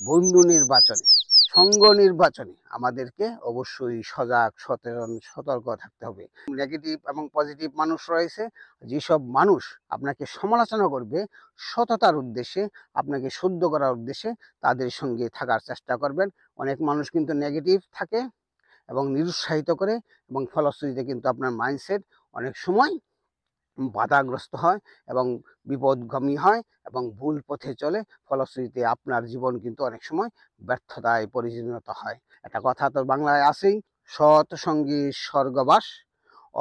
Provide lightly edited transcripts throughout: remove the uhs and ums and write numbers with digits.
বন্ধু নির্বাচনে, সঙ্গ নির্বাচনে আমাদেরকে অবশ্যই সজাগ, সচেতন, সতর্ক থাকতে হবে। নেগেটিভ এবং পজিটিভ মানুষ রয়েছে। যেসব মানুষ আপনাকে সমালোচনা করবে সততার উদ্দেশ্যে, আপনাকে শুদ্ধ করার উদ্দেশ্যে, তাদের সঙ্গে থাকার চেষ্টা করবেন। অনেক মানুষ কিন্তু নেগেটিভ থাকে এবং নিরুৎসাহিত করে, এবং ফলশ্রুতিতে কিন্তু আপনার মাইন্ডসেট অনেক সময় বাধাগ্রস্ত হয় এবং বিপদগামী হয় এবং ভুল পথে চলে। ফলশ্রুতিতে আপনার জীবন কিন্তু অনেক সময় ব্যর্থতায় পরিণত হয়। একটা কথা তো বাংলায় আছেই, সৎ সঙ্গে স্বর্গবাস,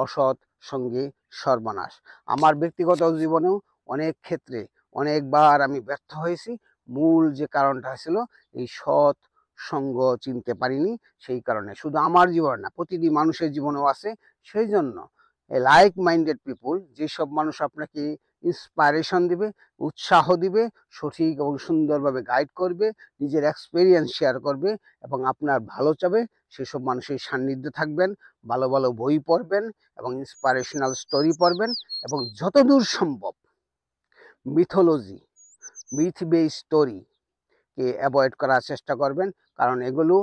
অসৎ সঙ্গে সর্বনাশ। আমার ব্যক্তিগত জীবনেও অনেক ক্ষেত্রে অনেকবার আমি ব্যর্থ হয়েছি। মূল যে কারণটা ছিল, এই সৎ সঙ্গ চিনতে পারিনি। সেই কারণে শুধু আমার জীবনে না, প্রতিটি মানুষের জীবনেও আছে। সেই জন্য লাইক মাইন্ডেড পিপুল, যেসব মানুষ আপনাকে ইন্সপাইরেশন দিবে, উৎসাহ দিবে, সঠিক এবং সুন্দরভাবে গাইড করবে, নিজের এক্সপেরিয়েন্স শেয়ার করবে এবং আপনার ভালো চাবে, সেসব মানুষের সান্নিধ্যে থাকবেন। ভালো ভালো বই পড়বেন এবং ইন্সপাইরেশনাল স্টোরি পড়বেন, এবং যতদূর সম্ভব মিথোলজি, মিথ বেস স্টোরি কে অ্যাভয়েড করার চেষ্টা করবেন। কারণ এগুলো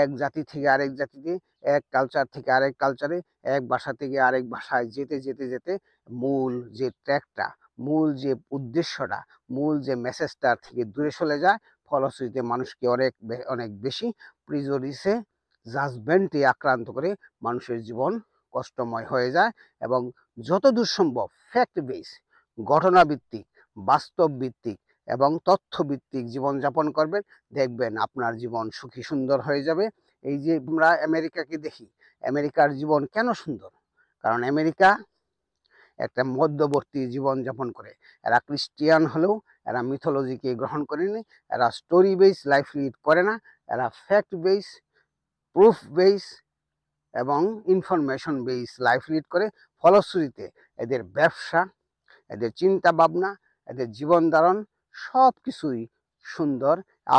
এক জাতি থেকে আরেক জাতিতে, এক কালচার থেকে আরেক কালচারে, এক ভাষা থেকে আরেক ভাষায় যেতে যেতে যেতে মূল যে ট্র্যাকটা, মূল যে উদ্দেশ্যটা, মূল যে মেসেজটা থেকে দূরে চলে যায়। ফলশ্রুতিতে মানুষকে অনেক অনেক বেশি প্রিজুডিসে, জাজমেন্টে আক্রান্ত করে মানুষের জীবন কষ্টময় হয়ে যায়। এবং যতদূর সম্ভব ফ্যাক্ট বেস, ঘটনাভিত্তিক, বাস্তব ভিত্তিক এবং তথ্যভিত্তিক জীবনযাপন করবেন, দেখবেন আপনার জীবন সুখী সুন্দর হয়ে যাবে। এই যে আমরা আমেরিকাকে দেখি, আমেরিকার জীবন কেন সুন্দর? কারণ আমেরিকা একটা মধ্যবর্তী জীবনযাপন করে। এরা খ্রিস্টিয়ান হলেও এরা মিথোলজিকে গ্রহণ করেনি, এরা স্টোরি বেস লাইফ লিড করে না, এরা ফ্যাক্ট বেস, প্রুফ বেস এবং ইনফরমেশন বেস লাইফ লিড করে। ফলশ্রুতিতে এদের ব্যবসা, এদের চিন্তা ভাবনা, এদের জীবন ধারণ সব কিছুই সুন্দর।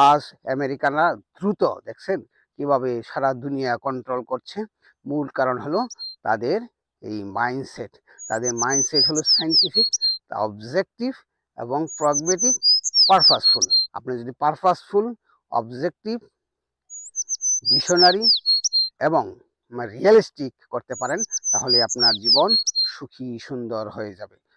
আজ আমেরিকানরা দ্রুত, দেখছেন কিভাবে সারা দুনিয়া কন্ট্রোল করছে। মূল কারণ হলো তাদের এই মাইন্ডসেট। তাদের মাইন্ডসেট হলো সাইন্টিফিক, অবজেক্টিভ এবং প্রগমেটিক, পারপাসফুল। আপনি যদি পারপাসফুল, অবজেক্টিভ, ভিশনারি এবং রিয়েলিস্টিক করতে পারেন, তাহলে আপনার জীবন সুখী সুন্দর হয়ে যাবে।